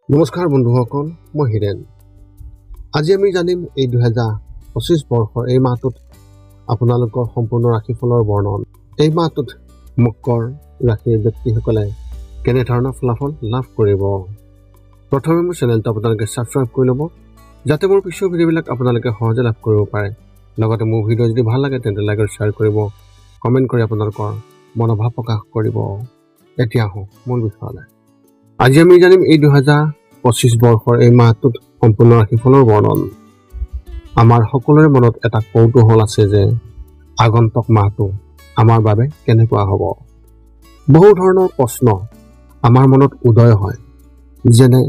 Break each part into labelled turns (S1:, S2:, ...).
S1: নমস্কাৰ বন্ধুসকল, মই হিৰেন। আজি আমি জানিম এই 2025 বৰ্ষৰ এই মাহটোত আপোনালোকৰ সম্পূৰ্ণ ৰাশিফলৰ বৰ্ণন। এই মাহটোত মকৰ ৰাশিৰ ব্যক্তিসকলে কেনেধৰণৰ ফলাফল লাভ কৰিব। প্ৰথমে মোৰ চেনেলটো আপোনালোকে ছাবস্ক্ৰাইব কৰি ল'ব, যাতে মোৰ পিছৰ ভিডিঅ'বিলাক আপোনালোকে সহজে লাভ কৰিব পাৰে। লগতে মোৰ ভিডিঅ' যদি ভাল লাগে তেন্তে লাইক আৰু শ্বেয়াৰ কৰিব, কমেণ্ট কৰি আপোনালোকৰ মনোভাৱ প্ৰকাশ কৰিব। এতিয়া আহোঁ মূল বিষয়লৈ। আজি আমি জানিম এই 2025 বৰ্ষৰ এই মাহটোত সম্পূৰ্ণ ৰাশিফলৰ বৰ্ণন। আমাৰ সকলোৰে মনত এটা কৌতূহল আছে যে আগন্তুক মাহটো আমাৰ বাবে কেনেকুৱা হ'ব। বহু ধৰণৰ প্ৰশ্ন আমাৰ মনত উদয় হয়, যেনে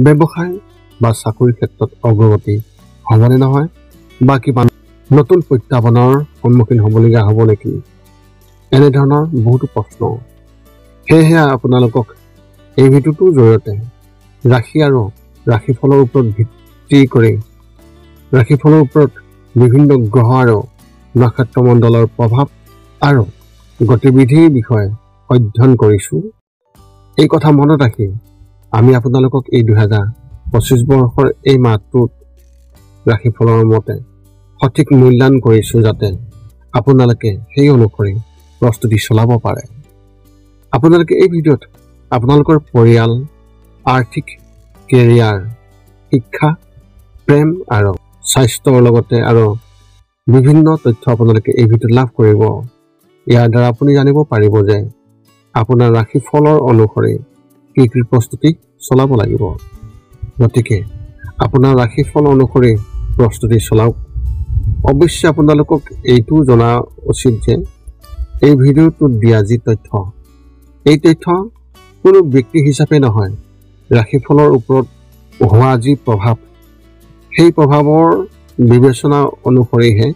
S1: ব্যৱসায় বা চাকৰিৰ ক্ষেত্ৰত অগ্ৰগতি হ'বনে নহয়, বা কিবা নতুন প্ৰত্যাহ্বানৰ সন্মুখীন হ'বলগীয়া হ'ব নেকি। এনেধৰণৰ বহুতো প্ৰশ্ন। সেয়েহে আপোনালোকক এই ভিডিঅ'টোৰ জৰিয়তে ৰাশি আৰু ৰাশিফলৰ ওপৰত ভিত্তি কৰি ৰাশিফলৰ ওপৰত বিভিন্ন গ্ৰহ আৰু নক্ষত্ৰমণ্ডলৰ প্ৰভাৱ আৰু গতিবিধিৰ বিষয়ে অধ্যয়ন কৰিছোঁ। এই কথা মনত ৰাখি আমি আপোনালোকক এই 2025 বৰ্ষৰ এই মাহটোত ৰাশিফলৰ মতে সঠিক মূল্যায়ন কৰিছোঁ, যাতে আপোনালোকে সেই অনুসৰি প্ৰস্তুতি চলাব পাৰে। আপোনালোকে এই ভিডিঅ'ত আপোনালোকৰ পৰিয়াল, আৰ্থিক, কেৰিয়াৰ, শিক্ষা, প্ৰেম আৰু স্বাস্থ্যৰ লগতে আৰু বিভিন্ন তথ্য আপোনালোকে এই ভিডিঅ'ত লাভ কৰিব। ইয়াৰ দ্বাৰা আপুনি জানিব পাৰিব যে আপোনাৰ ৰাশিফলৰ অনুসৰি কি কি প্ৰস্তুতি চলাব লাগিব। গতিকে আপোনাৰ ৰাশিফল অনুসৰি প্ৰস্তুতি চলাওক। অৱশ্যে আপোনালোকক এইটো জনা উচিত যে এই ভিডিঅ'টোত দিয়া যি তথ্য, এই তথ্য কোনো ব্যক্তি হিচাপে নহয়, ৰাশিফলৰ ওপৰত হোৱা যি প্ৰভাৱ, সেই প্ৰভাৱৰ বিবেচনা অনুসৰিহে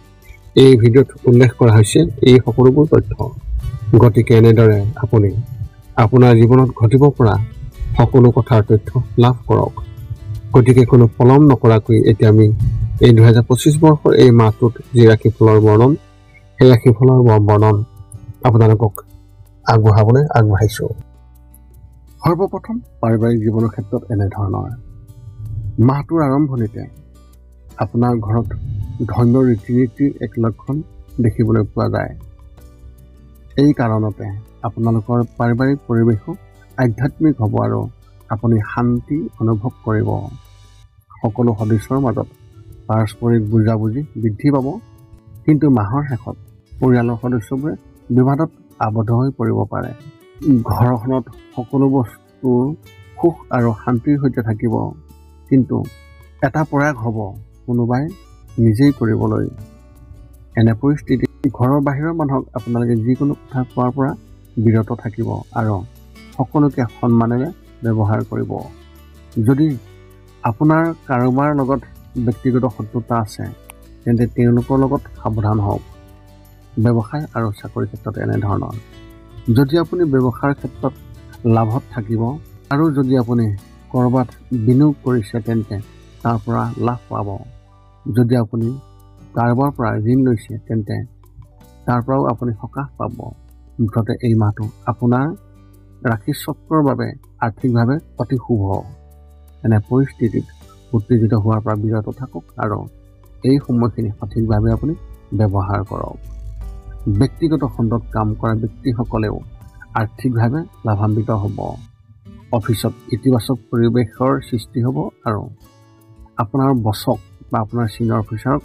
S1: এই ভিডিঅ'ত উল্লেখ কৰা হৈছে এই সকলোবোৰ তথ্য। গতিকে এনেদৰে আপুনি আপোনাৰ জীৱনত ঘটিব পৰা সকলো কথাৰ তথ্য লাভ কৰক। গতিকে কোনো পলম নকৰাকৈ এতিয়া আমি এই 2025 বৰ্ষৰ এই মাহটোত যি ৰাশিফলৰ বৰ্ণন, সেই ৰাশিফলৰ বৰ্ণন আপোনালোকক আগবঢ়াবলৈ আগবাঢ়িছোঁ। সৰ্বপ্ৰথম পাৰিবাৰিক জীৱনৰ ক্ষেত্ৰত এনেধৰণৰ। মাহটোৰ আৰম্ভণিতে আপোনাৰ ঘৰত ধৰ্মীয় ৰীতি নীতিৰ এক লক্ষণ দেখিবলৈ পোৱা যায়। এই কাৰণতে আপোনালোকৰ পাৰিবাৰিক পৰিৱেশো আধ্যাত্মিক হ'ব আৰু আপুনি শান্তি অনুভৱ কৰিব। সকলো সদস্যৰ মাজত পাৰস্পৰিক বুজাবুজি বৃদ্ধি পাব, কিন্তু মাহৰ শেষত পৰিয়ালৰ সদস্যবোৰে বিবাদত আবদ্ধ হৈ পৰিব পাৰে। ঘৰখনত সকলো বস্তুৰ সুখ আৰু শান্তিৰ সৈতে থাকিব, কিন্তু এটা প্ৰয়াস হ'ব কোনোবাই নিজেই কৰিবলৈ। এনে পৰিস্থিতিত ঘৰৰ বাহিৰৰ মানুহক আপোনালোকে যিকোনো কথা কোৱাৰ পৰা বিৰত থাকিব আৰু সকলোকে সন্মানেৰে ব্যৱহাৰ কৰিব। যদি আপোনাৰ কাৰোবাৰ লগত ব্যক্তিগত শত্ৰুতা আছে, তেন্তে তেওঁলোকৰ লগত সাৱধান হওক। ব্যৱসায় আৰু চাকৰিৰ ক্ষেত্ৰত এনেধৰণৰ। যদি আপুনি ব্যৱসায়ৰ ক্ষেত্ৰত লাভত থাকিব আৰু যদি আপুনি ক'ৰবাত বিনিয়োগ কৰিছে তেন্তে তাৰ পৰা লাভ পাব। যদি আপুনি কাৰোবাৰ পৰা ঋণ লৈছে তেন্তে তাৰ পৰাও আপুনি সকাহ পাব। মুঠতে এই মাহটো আপোনাৰ ৰাশিচক্ৰৰ বাবে আৰ্থিকভাৱে অতি শুভ। এনে পৰিস্থিতিত উত্তেজিত হোৱাৰ পৰা বিৰত থাকক আৰু এই সময়খিনি সঠিকভাৱে আপুনি ব্যৱহাৰ কৰক। ব্যক্তিগত খণ্ডত কাম কৰা ব্যক্তিসকলেও আৰ্থিকভাৱে লাভান্বিত হ'ব। অফিচত ইতিবাচক পৰিৱেশৰ সৃষ্টি হ'ব আৰু আপোনাৰ বছক বা আপোনাৰ ছিনিয়ৰ অফিচাৰক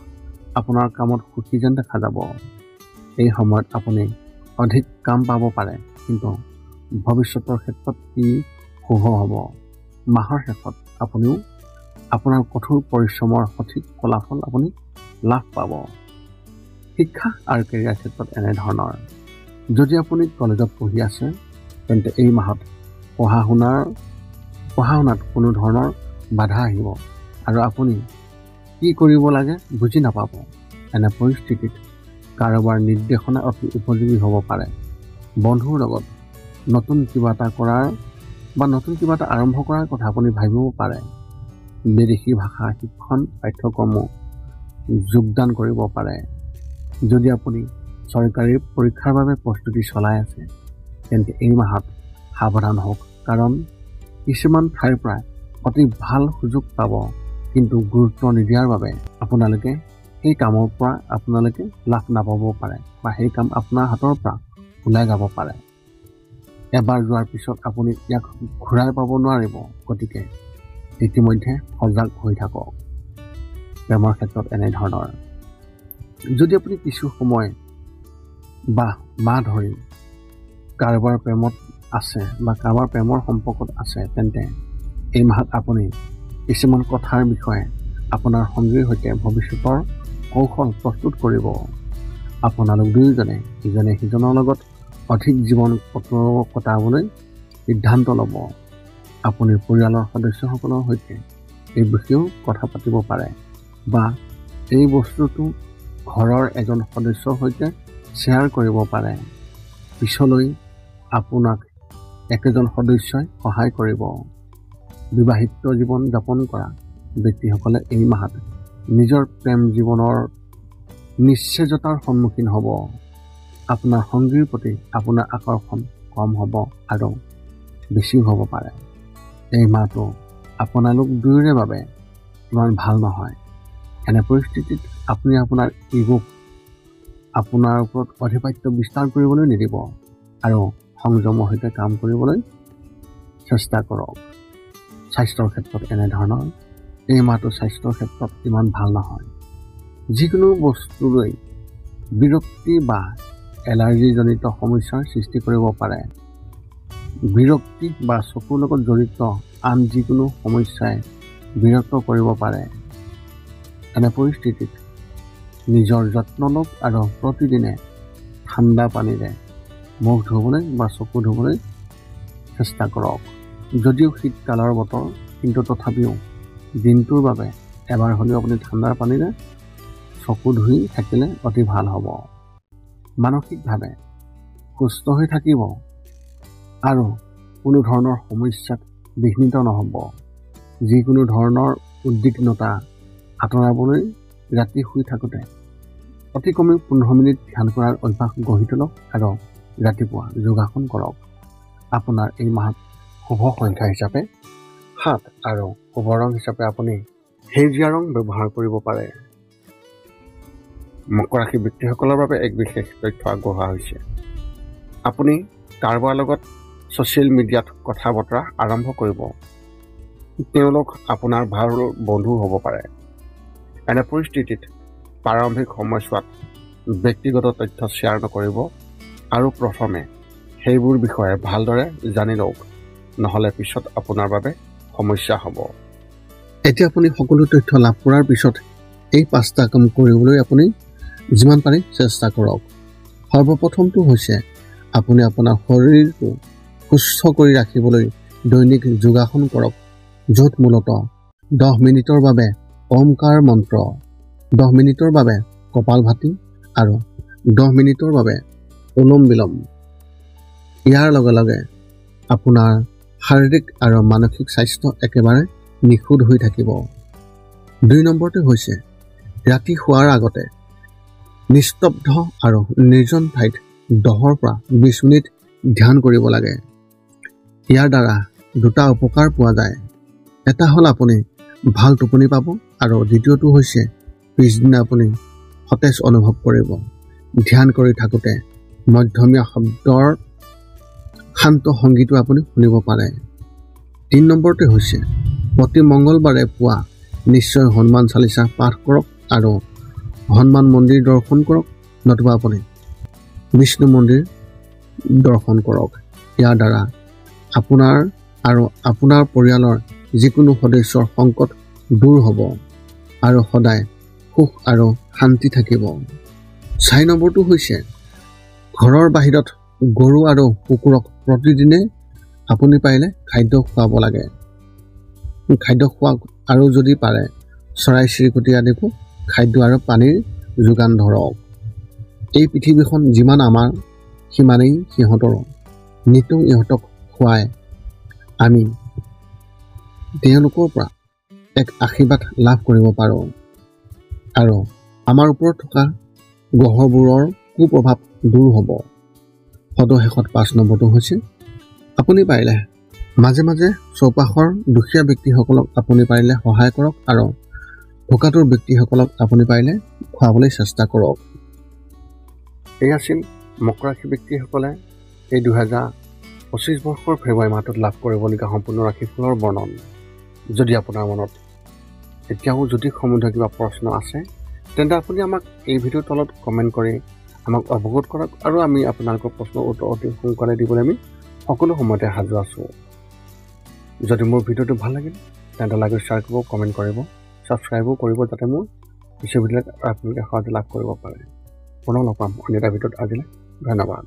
S1: আপোনাৰ কামত সুখী যেন দেখা যাব। এই সময়ত আপুনি অধিক কাম পাব পাৰে, কিন্তু ভৱিষ্যতৰ ক্ষেত্ৰত ই শুভ হ'ব। মাহৰ শেষত আপুনিও আপোনাৰ কঠোৰ পৰিশ্ৰমৰ সঠিক ফলাফল আপুনি লাভ পাব। শিক্ষা আৰু কেৰিয়াৰ ক্ষেত্ৰত এনেধৰণৰ। যদি আপুনি কলেজত পঢ়ি আছে তেন্তে এই মাহত পঢ়া শুনাত কোনো ধৰণৰ বাধা আহিব আৰু আপুনি কি কৰিব লাগে বুজি নাপাব। এনে পৰিস্থিতিত কাৰোবাৰ নিৰ্দেশনা অতি উপযোগী হ'ব পাৰে। বন্ধুৰ লগত নতুন কিবা এটা আৰম্ভ কৰাৰ কথা আপুনি ভাবিব পাৰে। বিদেশী ভাষা শিক্ষণ পাঠ্যক্ৰমো যোগদান কৰিব পাৰে। যদি আপুনি চৰকাৰী পৰীক্ষাৰ বাবে প্ৰস্তুতি চলাই আছে, তেন্তে এই মাহত সাৱধান হওক, কাৰণ কিছুমান ঠাইৰ পৰা অতি ভাল সুযোগ পাব, কিন্তু গুৰুত্ব নিদিয়াৰ বাবে আপোনালোকে সেই কামৰ পৰা আপোনালোকে লাভ নাপাব পাৰে বা সেই কাম আপোনাৰ হাতৰ পৰা ওলাই যাব পাৰে। এবাৰ যোৱাৰ পিছত আপুনি ইয়াক ঘূৰাই পাব নোৱাৰিব। গতিকে ইতিমধ্যে সজাগ হৈ থাকক। প্ৰেমৰ ক্ষেত্ৰত এনেধৰণৰ যদি আপুনি কিছু সময় বা মাহ ধৰি কাৰোবাৰ প্ৰেমত আছে বা কাৰোবাৰ প্ৰেমৰ সম্পৰ্কত আছে, তেন্তে এই মাহত আপুনি কিছুমান কথাৰ বিষয়ে আপোনাৰ সঙ্গীৰ সৈতে ভৱিষ্যতৰ কৌশল প্ৰস্তুত কৰিব। আপোনালোক দুয়োজনে ইজনে সিজনৰ লগত অধিক জীৱন কটাবলৈ সিদ্ধান্ত ল'ব। আপুনি পৰিয়ালৰ সদস্যসকলৰ সৈতে এই বিষয়েও কথা পাতিব পাৰে বা এই বস্তুটো ঘৰৰ এজন সদস্যৰ সৈতে শ্বেয়াৰ কৰিব পাৰে। পিছলৈ আপোনাক একেজন সদস্যই সহায় কৰিব। বিবাহিত জীৱন যাপন কৰা ব্যক্তিসকলে এই মাহত নিজৰ প্ৰেম জীৱনৰ নিশ্চয়তাৰ সন্মুখীন হ'ব। আপোনাৰ সঙ্গীৰ প্ৰতি আপোনাৰ আকৰ্ষণ কম হ'ব আৰু বেছিও হ'ব পাৰে। এই মাহটো আপোনালোক দুয়োৰে বাবে ইমান ভাল নহয়। এনে পৰিস্থিতিত আপুনি আপোনাৰ ইগোক আপোনাৰ ওপৰত আধিপত্য বিস্তাৰ কৰিবলৈ নিদিব আৰু সংযমৰ সৈতে কাম কৰিবলৈ চেষ্টা কৰক। স্বাস্থ্যৰ ক্ষেত্ৰত এনেধৰণৰ এই মাহটো স্বাস্থ্যৰ ক্ষেত্ৰত ইমান ভাল নহয়। যিকোনো বস্তুলৈ বিৰক্তি বা এলাৰ্জিজনিত সমস্যাৰ সৃষ্টি কৰিব পাৰে। বিৰক্তি বা চকুৰ লগত জড়িত আন যিকোনো সমস্যাই বিৰক্ত কৰিব পাৰে। এনে পৰিস্থিতিত নিজৰ যত্ন লওক আৰু প্ৰতিদিনে ঠাণ্ডা পানীৰে মুখ ধুবলৈ বা চকু ধুবলৈ চেষ্টা কৰক। যদিও শীতকালৰ বতৰ, কিন্তু তথাপিও দিনটোৰ বাবে এবাৰ হ'লেও আপুনি ঠাণ্ডা পানীৰে চকু ধুই থাকিলে অতি ভাল হ'ব। মানসিকভাৱে সুস্থ হৈ থাকিব আৰু কোনো ধৰণৰ সমস্যাত বিঘ্নিত নহ'ব। যিকোনো ধৰণৰ উদ্বিগ্নতা আঁতৰাবলৈ ৰাতি শুই থাকোঁতে অতি কমেও 15 মিনিট ধ্যান কৰাৰ অভ্যাস গঢ়ি তোলক আৰু ৰাতিপুৱা যোগাসন কৰক। আপোনাৰ এই মাহত শুভ সংখ্যা হিচাপে 7 আৰু শুভ ৰং হিচাপে আপুনি সেউজীয়া ৰং ব্যৱহাৰ কৰিব পাৰে। মকৰ ৰাশি ব্যক্তিসকলৰ বাবে এক বিশেষ তথ্য আগবঢ়োৱা হৈছে। আপুনি কাৰোবাৰ লগত ছ'চিয়েল মিডিয়াত কথা বতৰা আৰম্ভ কৰিব। তেওঁলোক আপোনাৰ ভাল বন্ধু হ'ব পাৰে। এনে পৰিস্থিতিত প্ৰাৰম্ভিক সময়ছোৱাত ব্যক্তিগত তথ্য শ্বেয়াৰ নকৰিব আৰু প্ৰথমে সেইবোৰ বিষয়ে ভালদৰে জানি লওক, নহ'লে পিছত আপোনাৰ বাবে সমস্যা হ'ব। এতিয়া আপুনি সকলো তথ্য লাভ কৰাৰ পিছত এই 5টা কাম কৰিবলৈ আপুনি যিমান পাৰে চেষ্টা কৰক। সৰ্বপ্ৰথমটো হৈছে আপুনি আপোনাৰ শৰীৰটো সুস্থ কৰি ৰাখিবলৈ দৈনিক যোগাসন কৰক, য'ত মূলতঃ 10 মিনিটৰ বাবে ওমকাৰ মন্ত্ৰ, 10 মিনিটৰ বাবে কপালভাতি আৰু 10 মিনিটৰ বাবে অনুলোম বিলোম। ইয়াৰ লগে লগে আপোনাৰ শাৰীৰিক আৰু মানসিক স্বাস্থ্য একেবাৰে নিখুঁত হৈ থাকিব। 2 নম্বৰটো হৈছে ৰাতি শোৱাৰ আগতে নিস্তব্ধ আৰু নিৰ্জন ঠাইত 10 পৰা 20 মিনিট ধ্যান কৰিব লাগে। ইয়াৰ দ্বাৰা 2টা উপকাৰ পোৱা যায়। এটা হ'ল আপুনি ভাল টোপনি পাব আৰু দ্বিতীয়টো হৈছে পিছদিনা আপুনি সতেজ অনুভৱ কৰিব। ধ্যান কৰি থাকোঁতে মধ্যমীয়া শব্দৰ শান্ত সংগীতো আপুনি শুনিব পাৰে। 3 নম্বৰটো হৈছে প্ৰতি মংগলবাৰে পুৱা নিশ্চয় হনুমান চালিচা পাঠ কৰক আৰু হনুমান মন্দিৰ দৰ্শন কৰক, নতুবা আপুনি বিষ্ণু মন্দিৰ দৰ্শন কৰক। ইয়াৰ দ্বাৰা আপোনাৰ আৰু আপোনাৰ পৰিয়ালৰ যিকোনো সদস্যৰ সংকট দূৰ হ'ব আৰু সদায় সুখ আৰু শান্তি থাকিব। 4 নম্বৰটো হৈছে ঘৰৰ বাহিৰত গৰু আৰু কুকুৰক প্ৰতিদিনে আপুনি পাৰিলে খাদ্য খুৱাব লাগে। খাদ্য খোৱা আৰু যদি পাৰে চৰাই চিৰিকটি আদিকো খাদ্য আৰু পানীৰ যোগান ধৰক। এই পৃথিৱীখন যিমান আমাৰ সিমানেই সিহঁতৰো। নিতৌ ইহঁতক খুৱাই আমি তেওঁলোকৰ পৰা এক আশীৰ্বাদ লাভ কৰিব পাৰোঁ আৰু আমাৰ ওপৰত থকা গ্ৰহবোৰৰ কুপ্ৰভাৱ দূৰ হ'ব। সদশেষত 5 নম্বৰটো হৈছে আপুনি পাৰিলে মাজে মাজে চৌপাশৰ দুখীয়া ব্যক্তিসকলক আপুনি পাৰিলে সহায় কৰক আৰু ভোকাতুৰ ব্যক্তিসকলক আপুনি পাৰিলে খুৱাবলৈ চেষ্টা কৰক। এই আছিল মকৰ ৰাশি ব্যক্তিসকলে এই 2025 বৰ্ষৰ ফেব্ৰুৱাৰী মাহটোত লাভ কৰিবলগীয়া সম্পূৰ্ণ ৰাশিফলৰ বৰ্ণন। যদি আপোনাৰ মনত এতিয়াও যদি সম্বন্ধীয় কিবা প্ৰশ্ন আছে তেন্তে আপুনি আমাক এই ভিডিঅ'ৰ তলত কমেণ্ট কৰি আমাক অৱগত কৰক আৰু আমি আপোনালোকৰ প্ৰশ্নৰ উত্তৰ অতি সোনকালে দিবলৈ আমি সকলো সময়তে সাজু আছোঁ। যদি মোৰ ভিডিঅ'টো ভাল লাগিল তেন্তে লাইক শ্বেয়াৰ কৰিব, কমেণ্ট কৰিব, ছাবস্ক্ৰাইবো কৰিব যাতে মোৰ পিছৰ ভিডিঅ'বিলাক আপোনালোকে সহজে লাভ কৰিব পাৰে। পুনৰ লগ পাম অন্য এটা ভিডিঅ'ত। আজিলৈ ধন্যবাদ।